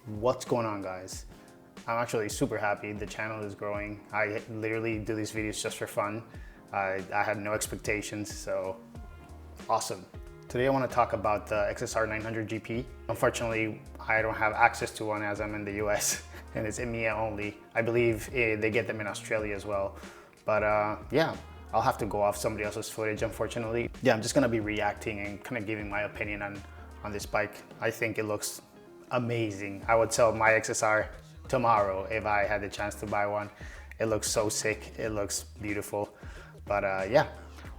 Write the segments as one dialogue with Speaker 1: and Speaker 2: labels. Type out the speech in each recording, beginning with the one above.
Speaker 1: What's going on, guys? I'm actually super happy. The channel is growing. I literally do these videos just for fun. I had no expectations, so awesome. Today I want to talk about the XSR500 GP. Unfortunately, I don't have access to one as I'm in the US and it's EMEA only. I believe they get them in Australia as well. But yeah, I'll have to go off somebody else's footage, unfortunately. Yeah, I'm just gonna be reacting and kind of giving my opinion on this bike. I think it looks amazing. I would sell my XSR tomorrow if I had the chance to buy one. It looks so sick. It looks beautiful. But yeah,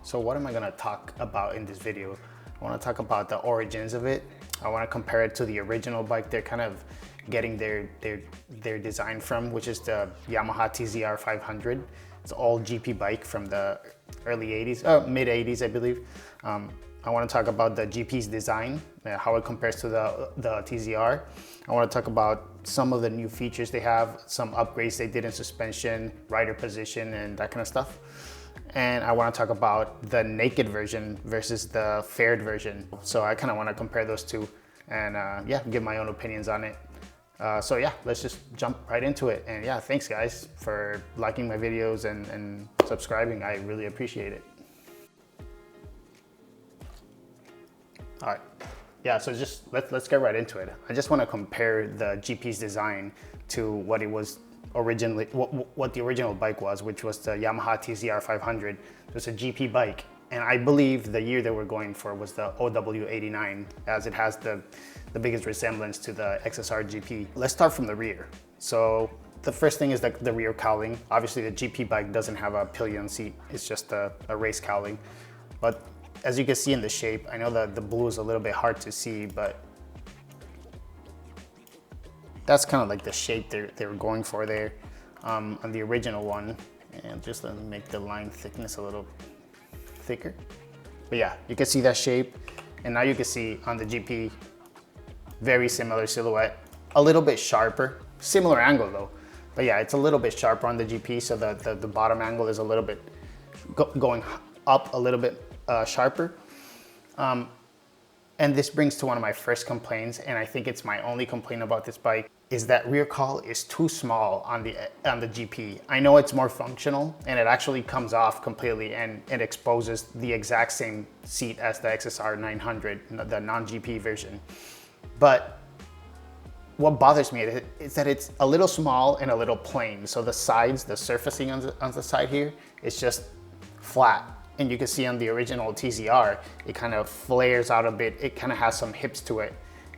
Speaker 1: so what am I gonna talk about in this video? I wanna talk about the origins of it. I wanna compare it to the original bike they're kind of getting their design from, which is the Yamaha TZR500. It's an all GP bike from the early 80s, mid 80s, I believe. I want to talk about the GP's design, how it compares to the TZR. I want to talk about some of the new features they have, some upgrades they did in suspension, rider position, and that kind of stuff. And I want to talk about the naked version versus the faired version. So I kind of want to compare those two and yeah, give my own opinions on it. So yeah, let's just jump right into it. And yeah, thanks guys for liking my videos and subscribing. I really appreciate it. All right, yeah, so just let's get right into it. I just want to compare the GP's design to what it was originally, what the original bike was, which was the Yamaha TZR500. It was a GP bike, and I believe the year they were going for was the OW89, as it has the biggest resemblance to the XSR GP. Let's start from the rear. So the first thing is the rear cowling. Obviously the GP bike doesn't have a pillion seat, it's just a race cowling. But as you can see in the shape, I know that the blue is a little bit hard to see, but that's kind of like the shape they were going for there on the original one. And just let me make the line thickness a little thicker. But yeah, you can see that shape. And now you can see on the GP, very similar silhouette, a little bit sharper, similar angle though. But yeah, it's a little bit sharper on the GP, so the bottom angle is a little bit going up a little bit sharper. And this brings to one of my first complaints, and I think it's my only complaint about this bike, is that rear cowl is too small on the GP. I know it's more functional and it actually comes off completely and it exposes the exact same seat as the XSR900, the non-GP version. But what bothers me is that it's a little small and a little plain. So the sides, the surfacing on the side here, is just flat. And you can see on the original TZR, it kind of flares out a bit. It kind of has some hips to it.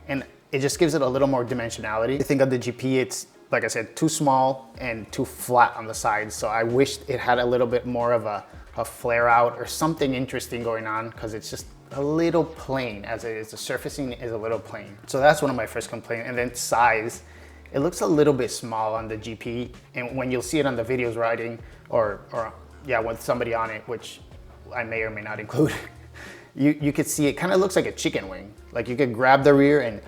Speaker 1: And it just gives it a little more dimensionality. I think on the GP, it's, like I said, too small and too flat on the sides. So I wish it had a little bit more of a flare out or something interesting going on, because it's just a little plain as it is. The surfacing is a little plain. So that's one of my first complaints. And then size, it looks a little bit small on the GP. And when you'll see it on the videos riding or yeah, with somebody on it, which I may or may not include, you could see it kind of looks like a chicken wing. Like you could grab the rear and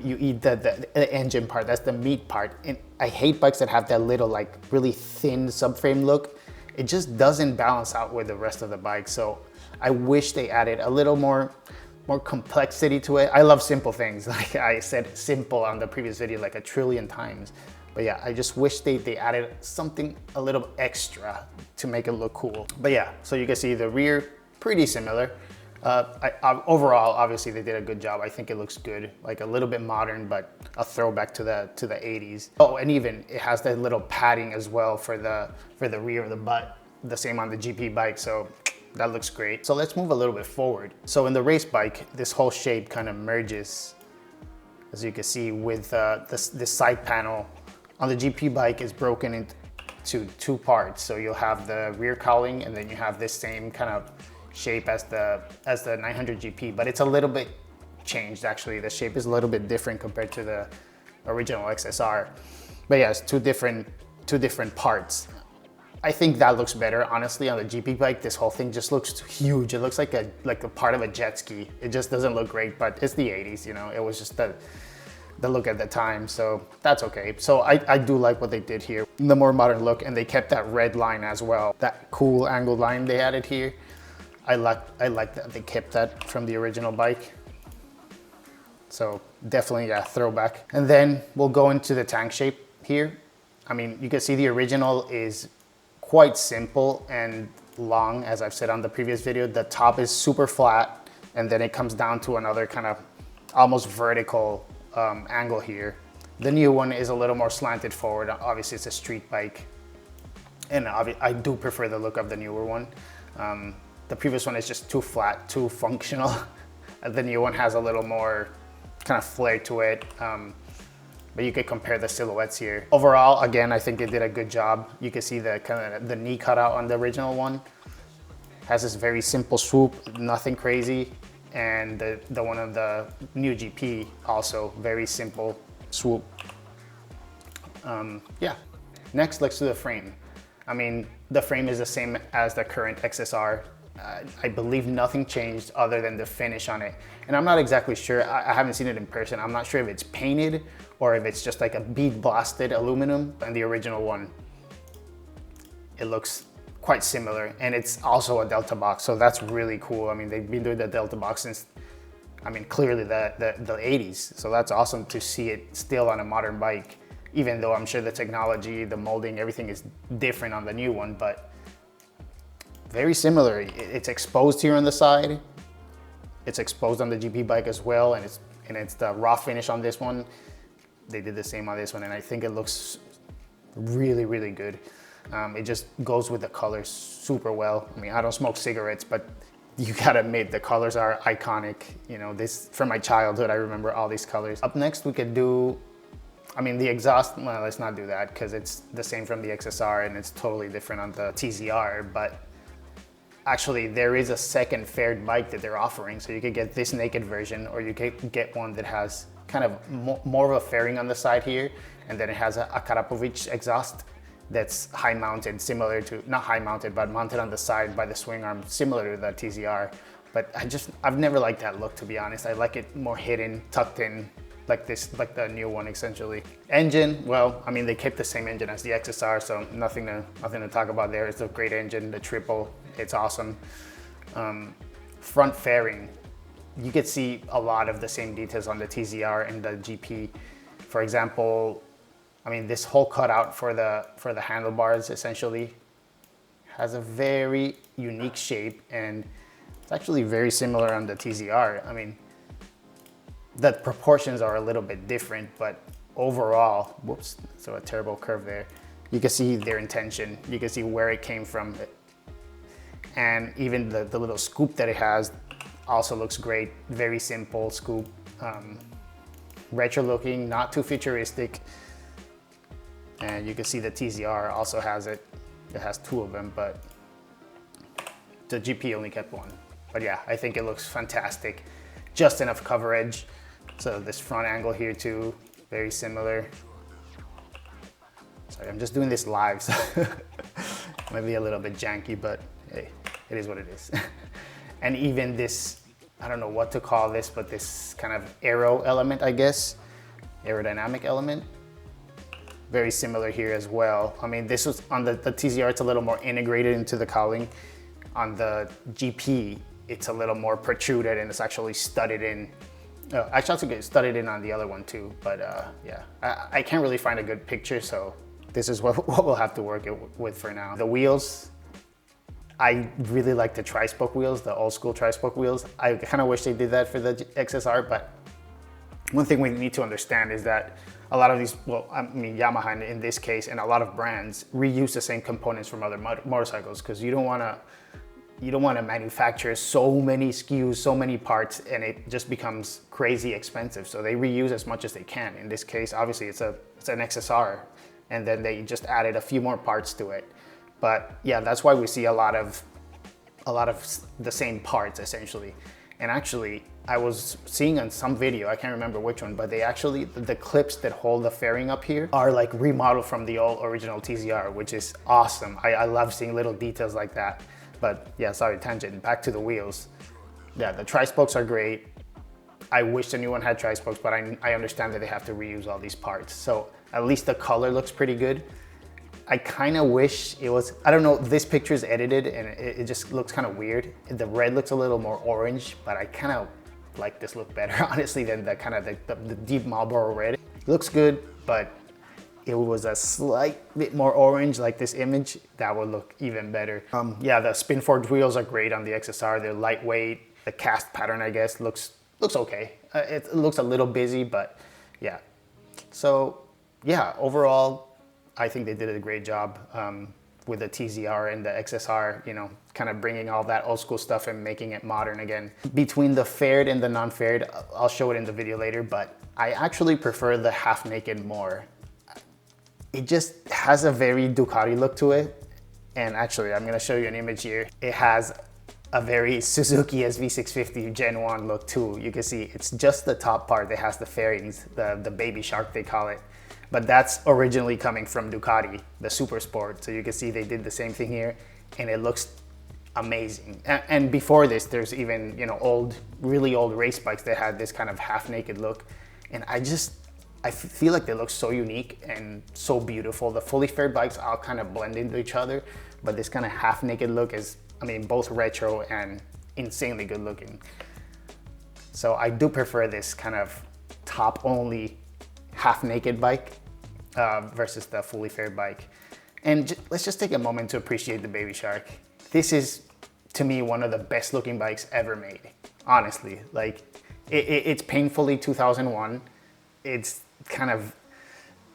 Speaker 1: you eat the engine part. That's the meat part. And I hate bikes that have that little like really thin subframe look. It just doesn't balance out with the rest of the bike. So I wish they added a little more complexity to it. I love simple things. Like I said simple on the previous video like a trillion times. But yeah, I just wish they added something a little extra to make it look cool. But yeah, so you can see the rear, pretty similar. Overall, obviously they did a good job. I think it looks good, like a little bit modern, but a throwback to the 80s. Oh, and even it has that little padding as well for the rear of the butt, the same on the GP bike. So that looks great. So let's move a little bit forward. So in the race bike, this whole shape kind of merges, as you can see, with this side panel. On the GP bike is broken into two parts. So you'll have the rear cowling and then you have this same kind of shape as the 900 GP, but it's a little bit changed actually. The shape is a little bit different compared to the original XSR. But yeah, it's two different parts. I think that looks better, honestly. On the GP bike, this whole thing just looks huge. It looks like a part of a jet ski. It just doesn't look great, but it's the 80s, you know. It was just the look at the time, so that's okay. So I do like what they did here, the more modern look, and they kept that red line as well. That cool angled line they added here. I like that they kept that from the original bike. So definitely, yeah, throwback. And then we'll go into the tank shape here. I mean, you can see the original is quite simple and long, as I've said on the previous video. The top is super flat, and then it comes down to another kind of almost vertical angle here. The new one is a little more slanted forward. Obviously, it's a street bike, and I do prefer the look of the newer one. The previous one is just too flat, too functional. The new one has a little more kind of flair to it, but you could compare the silhouettes here. Overall, again, I think they did a good job. You can see the kind of the knee cutout on the original one. Has this very simple swoop, nothing crazy, and the one of the new GP also very simple swoop. Yeah. Next, let's do the frame. I mean, the frame is the same as the current XSR. I believe nothing changed other than the finish on it. And I'm not exactly sure, I haven't seen it in person. I'm not sure if it's painted or if it's just like a bead blasted aluminum. And the original one, it looks quite similar. And it's also a Delta box, so that's really cool. I mean, they've been doing the Delta box since, I mean, clearly the 80s. So that's awesome to see it still on a modern bike, even though I'm sure the technology, the molding, everything is different on the new one, but very similar. It's exposed here on the side. It's exposed on the GP bike as well, and it's the raw finish on this one. They did the same on this one, and I think it looks really, really good. It just goes with the colors super well. I mean, I don't smoke cigarettes, but you gotta admit the colors are iconic. You know, this from my childhood, I remember all these colors. Up next, we could do, I mean, the exhaust. Well, let's not do that because it's the same from the XSR and it's totally different on the TZR, but actually, there is a second faired bike that they're offering. So you could get this naked version, or you could get one that has kind of more of a fairing on the side here. And then it has a Karapovich exhaust that's high mounted, similar to, not high mounted, but mounted on the side by the swing arm, similar to the TZR. But I've never liked that look, to be honest. I like it more hidden, tucked in, like this, like the new one essentially. Engine, well, I mean, they kept the same engine as the XSR, so nothing to talk about there. It's a great engine, the triple, it's awesome. Front fairing, you could see a lot of the same details on the TZR and the GP. For example, I mean, this whole cutout for the handlebars essentially has a very unique shape, and it's actually very similar on the TZR. I mean, the proportions are a little bit different, but overall, whoops, so a terrible curve there. You can see their intention. You can see where it came from. And even the little scoop that it has also looks great. Very simple scoop. Retro looking, not too futuristic. And you can see the TZR also has it. It has two of them, but the GP only kept one. But yeah, I think it looks fantastic. Just enough coverage. So this front angle here too, very similar. Sorry, I'm just doing this live, so might be a little bit janky, but hey, it is what it is. And even this, I don't know what to call this, but this kind of aero element, I guess, aerodynamic element, very similar here as well. I mean, this was on the TZR, it's a little more integrated into the cowling. On the GP, it's a little more protruded and it's actually studded in. Actually, also get studded in on the other one too, but yeah, I can't really find a good picture, so this is what we'll have to work with for now. The wheels, I really like the tri-spoke wheels, the old school tri-spoke wheels. I kind of wish they did that for the XSR, but one thing we need to understand is that a lot of these, well, I mean, Yamaha in this case, and a lot of brands reuse the same components from other motorcycles, because you don't want to manufacture so many SKUs, so many parts, and it just becomes crazy expensive. So they reuse as much as they can. In this case, obviously it's an XSR, and then they just added a few more parts to it. But yeah, that's why we see a lot of the same parts essentially. And actually, I was seeing on some video, I can't remember which one, but they actually, the clips that hold the fairing up here are like remodeled from the old original TZR, which is awesome. I love seeing little details like that. But yeah, sorry, tangent, back to the wheels. Yeah, the tri-spokes are great. I wish the new one had tri-spokes, but I understand that they have to reuse all these parts. So at least the color looks pretty good. I kind of wish it was, I don't know, this picture is edited and it just looks kind of weird. The red looks a little more orange, but I kind of like this look better, honestly, than the kind of the deep Marlboro red. It looks good, but it was a slight bit more orange like this image, that would look even better. Yeah, the spin forged wheels are great on the XSR. They're lightweight. The cast pattern, I guess, looks okay. It looks a little busy, but yeah. So yeah, overall, I think they did a great job with the TZR and the XSR, you know, kind of bringing all that old school stuff and making it modern again. Between the faired and the non-faired, I'll show it in the video later, but I actually prefer the half naked more. It just has a very Ducati look to it. And actually, I'm gonna show you an image here. It has a very Suzuki SV650 Gen 1 look too. You can see it's just the top part that has the fairings, the baby shark they call it. But that's originally coming from Ducati, the Super Sport. So you can see they did the same thing here and it looks amazing. And before this, there's even, you know, really old race bikes that had this kind of half naked look. And I feel like they look so unique and so beautiful. The fully faired bikes all kind of blend into each other, but this kind of half naked look is, I mean, both retro and insanely good looking. So I do prefer this kind of top only half naked bike versus the fully faired bike. And let's just take a moment to appreciate the Baby Shark. This is, to me, one of the best looking bikes ever made, honestly. Like, it's painfully 2001. It's kind of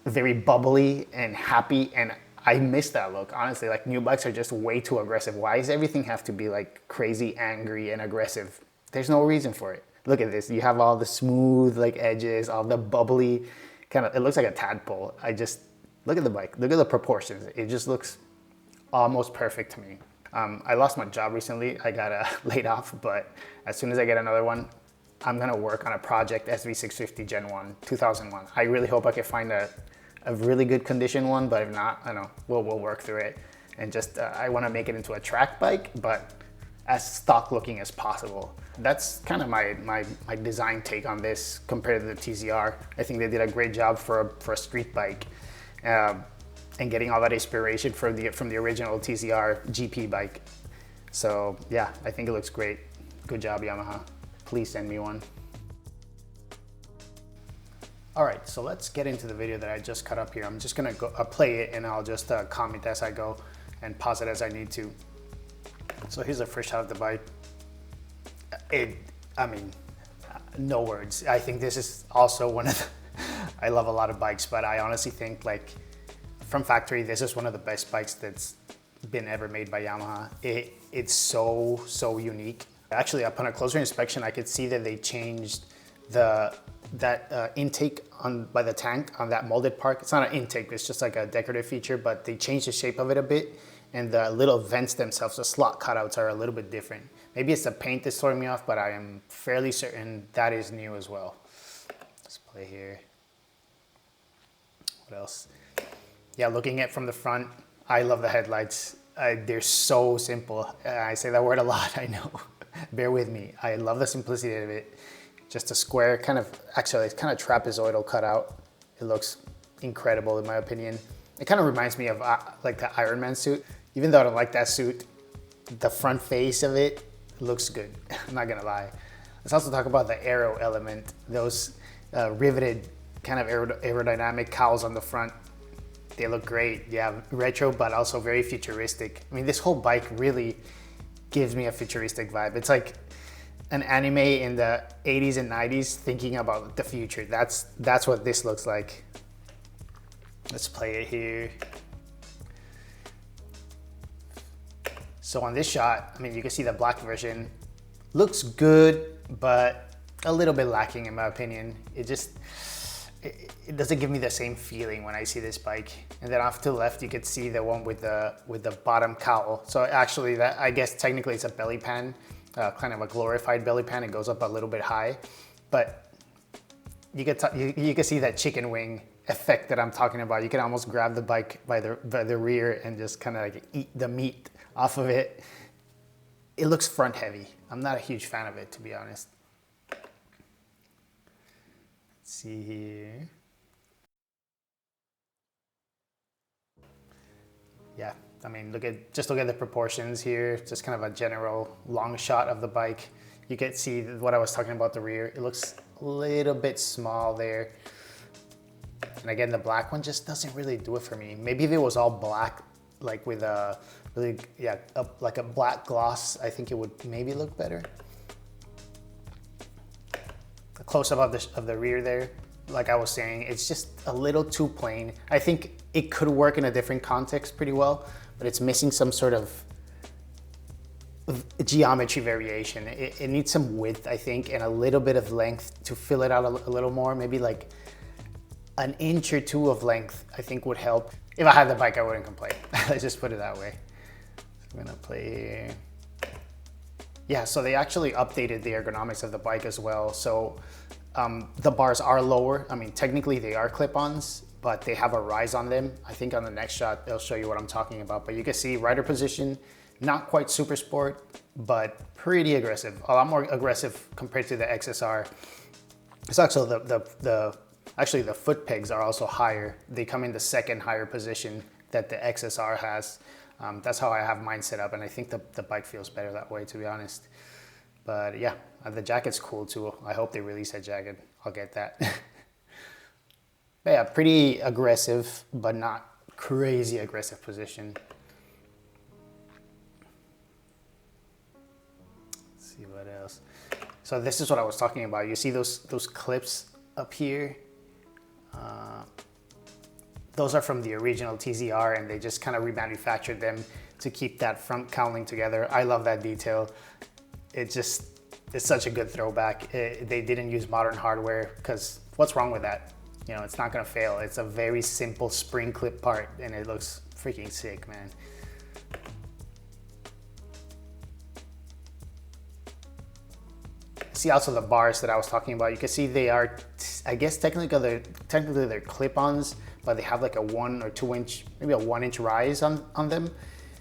Speaker 1: very bubbly and happy, and I miss that look, honestly. Like, new bikes are just way too aggressive. Why does everything have to be like crazy angry and aggressive? There's no reason for it. Look at this. You have all the smooth like edges, all the bubbly kind of, it looks like a tadpole. Look at the bike, look at the proportions. It just looks almost perfect to me. I lost my job recently. I got laid off, but as soon as I get another one, I'm gonna work on a project SV650 Gen 1, 2001. I really hope I can find a really good condition one, but if not, I know, we'll work through it. And just, I wanna make it into a track bike, but as stock looking as possible. That's kind of my design take on this compared to the TZR. I think they did a great job for a street bike and getting all that inspiration from the original TZR GP bike. So yeah, I think it looks great. Good job, Yamaha. Please send me one. All right, so let's get into the video that I just cut up here. I'm just gonna go play it and I'll just comment as I go and pause it as I need to. So here's the first shot of the bike. I mean, no words. I think this is also one of the, I love a lot of bikes, but I honestly think, like, from factory, this is one of the best bikes that's been ever made by Yamaha. It's so unique. Actually, upon a closer inspection, I could see that they changed that intake by the tank on that molded part. It's not an intake, it's just like a decorative feature, but they changed the shape of it a bit, and the little vents themselves, the slot cutouts, are a little bit different. Maybe it's the paint that's throwing me off, but I am fairly certain that is new as well. Let's play here. What else? Yeah, looking at from the front, I love the headlights. They're so simple. I say that word a lot, I know. Bear with me. I love the simplicity of it. Just a square kind of, actually it's kind of trapezoidal cutout. It looks incredible in my opinion. It kind of reminds me of like the Iron Man suit. Even though I don't like that suit, the front face of it looks good. I'm not gonna lie. Let's also talk about the aero element. Those riveted kind of aerodynamic cowls on the front. They look great. Yeah, retro, but also very futuristic. I mean, this whole bike really gives me a futuristic vibe. It's like an anime in the 80s and 90s thinking about the future. That's what this looks like. Let's play it here. So on this shot, I mean, you can see the black version. Looks good, but a little bit lacking in my opinion. It doesn't give me the same feeling when I see this bike. And then off to the left, you could see the one with the bottom cowl. So actually, that, I guess technically it's a belly pan, kind of a glorified belly pan. It goes up a little bit high, but you can see that chicken wing effect that I'm talking about. You can almost grab the bike by the rear and just kind of like eat the meat off of it. It looks front heavy. I'm not a huge fan of it, to be honest. Let's see here. Yeah, I mean, just look at the proportions here. Just kind of a general long shot of the bike. You can see what I was talking about the rear. It looks a little bit small there. And again, the black one just doesn't really do it for me. Maybe if it was all black, like with a really, like a black gloss, I think it would maybe look better. A close-up of the rear there, like I was saying, it's just a little too plain. I think it could work in a different context pretty well, but it's missing some sort of geometry variation. It needs some width, I think, and a little bit of length to fill it out a little more. Maybe like an inch or two of length, I think would help. If I had the bike, I wouldn't complain. Let's just put it that way. So I'm gonna play here. Yeah, so they actually updated the ergonomics of the bike as well. So the bars are lower. I mean, technically they are clip-ons, but they have a rise on them. I think on the next shot, they'll show you what I'm talking about. But you can see rider position, not quite super sport, but pretty aggressive. A lot more aggressive compared to the XSR. It's also actually the foot pegs are also higher. They come in the second higher position that the XSR has. That's how I have mine set up, and I think the bike feels better that way, to be honest. But yeah, the jacket's cool too. I hope they release that jacket. I'll get that. But yeah, pretty aggressive, but not crazy aggressive position. Let's see what else. So this is what I was talking about. You see those clips up here? Those are from the original TZR, and they just kind of remanufactured them to keep that front cowling together. I love that detail. It's such a good throwback. They didn't use modern hardware, because what's wrong with that? You know, it's not gonna fail. It's a very simple spring clip part, and it looks freaking sick, man. See also the bars that I was talking about. You can see they are, I guess technically they're clip-ons, but they have like a 1 or 2 inch, maybe a 1 inch rise on them.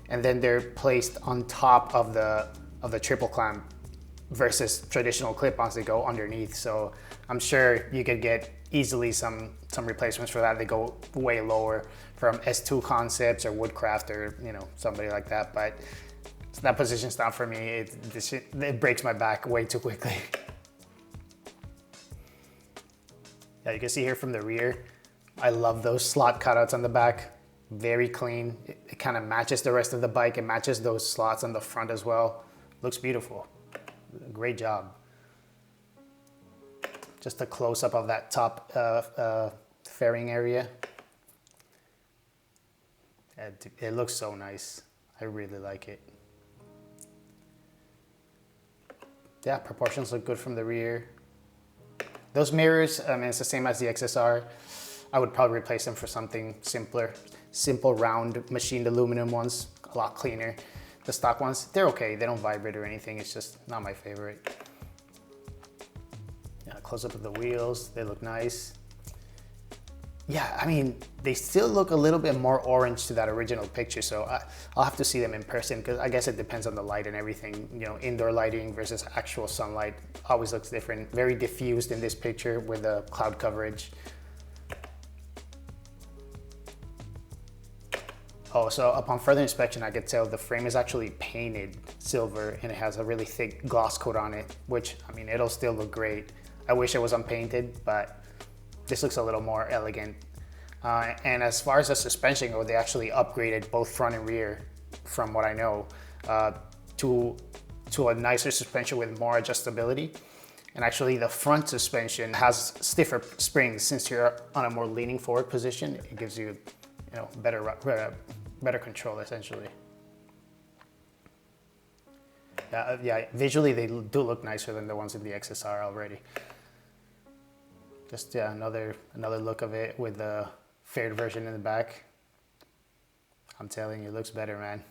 Speaker 1: And then they're placed on top of the triple clamp versus traditional clip-ons that go underneath. So I'm sure you could get easily some replacements for that. They go way lower from S2 Concepts or Woodcraft or, you know, somebody like that. But that position's not for me. It breaks my back way too quickly. Yeah, you can see here from the rear, I love those slot cutouts on the back. Very clean. It kind of matches the rest of the bike. It matches those slots on the front as well. Looks beautiful. Great job. Just a close-up of that top fairing area. It looks so nice. I really like it. Yeah, proportions look good from the rear. Those mirrors, I mean, it's the same as the XSR. I would probably replace them for something simpler. Simple, round, machined aluminum ones, a lot cleaner. The stock ones, they're okay. They don't vibrate or anything. It's just not my favorite. Yeah, close up of the wheels. They look nice. Yeah, I mean, they still look a little bit more orange to that original picture, so I'll have to see them in person, because I guess it depends on the light and everything. You know, indoor lighting versus actual sunlight always looks different. Very diffused in this picture with the cloud coverage. Oh, so upon further inspection, I could tell the frame is actually painted silver, and it has a really thick gloss coat on it, which, I mean, it'll still look great. I wish it was unpainted, but this looks a little more elegant. And as far as the suspension goes, they actually upgraded both front and rear, from what I know, to a nicer suspension with more adjustability. And actually the front suspension has stiffer springs. Since you're on a more leaning forward position, it gives you, you know, better control essentially. Yeah, visually they do look nicer than the ones in the XSR already. Just yeah, another look of it with the faired version in the back. I'm telling you, it looks better, man.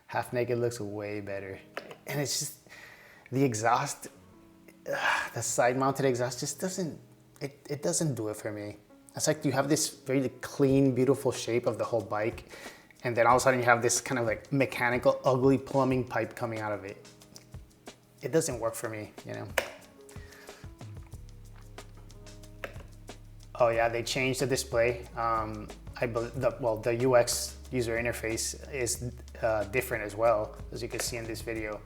Speaker 1: Half naked looks way better. And it's just, the exhaust, the side mounted exhaust just doesn't, it doesn't do it for me. It's like you have this very clean, beautiful shape of the whole bike, and then all of a sudden you have this kind of like mechanical, ugly plumbing pipe coming out of it. It doesn't work for me, you know? Oh yeah, they changed the display. The UX user interface is different as well, as you can see in this video.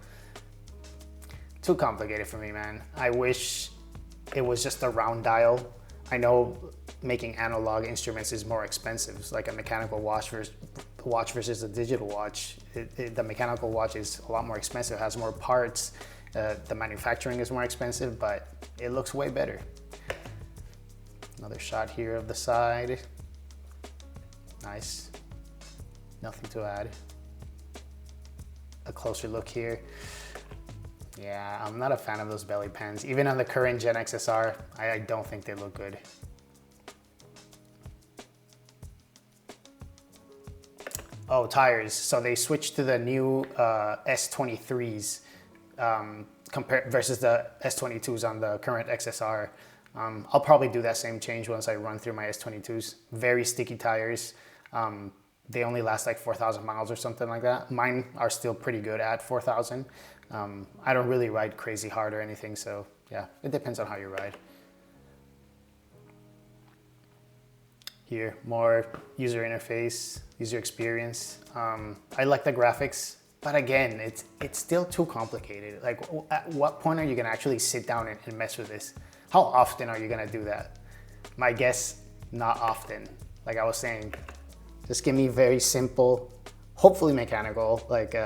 Speaker 1: too complicated for me, man. I wish it was just a round dial. I know making analog instruments is more expensive. It's like a mechanical watch versus a digital watch. The mechanical watch is a lot more expensive, has more parts. The manufacturing is more expensive, but it looks way better. Another shot here of the side. Nice. Nothing to add. A closer look here. Yeah, I'm not a fan of those belly pans. Even on the current Gen XSR, I don't think they look good. Oh, tires. So they switched to the new S23s versus the S22s on the current XSR. I'll probably do that same change once I run through my S22s. Very sticky tires. They only last like 4,000 miles or something like that. Mine are still pretty good at 4,000. I don't really ride crazy hard or anything, so yeah, it depends on how you ride. Here, more user interface, user experience. I like the graphics, but again, it's still too complicated. Like, at what point are you gonna actually sit down and mess with this? How often are you gonna do that? My guess, not often. Like I was saying, just give me very simple, hopefully mechanical, like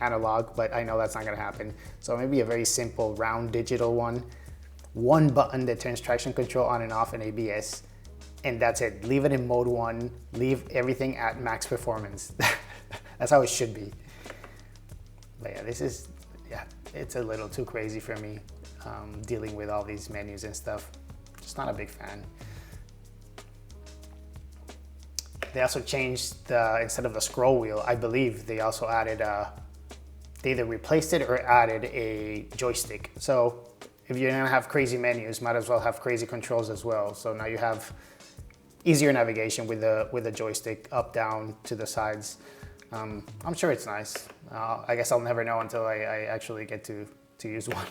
Speaker 1: analog, but I know that's not gonna happen. So maybe a very simple round digital one button that turns traction control on and off in ABS, and that's it. Leave it in mode 1, leave everything at max performance. That's how it should be. But yeah, it's a little too crazy for me, dealing with all these menus and stuff. Just not a big fan. They also changed instead of the scroll wheel, I believe they also added, they either replaced it or added a joystick. So if you're gonna have crazy menus, might as well have crazy controls as well. So now you have easier navigation with the joystick, up, down, to the sides. I'm sure it's nice. I guess I'll never know until I actually get to use one.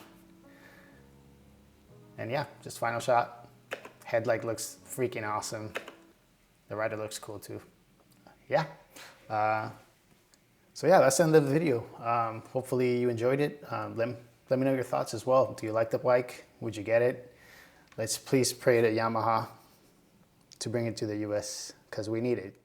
Speaker 1: And yeah, just final shot. Headlight looks freaking awesome. The rider looks cool too. Yeah. So yeah, that's the end of the video. Hopefully you enjoyed it. Let me know your thoughts as well. Do you like the bike? Would you get it? Let's please pray to Yamaha to bring it to the US, because we need it.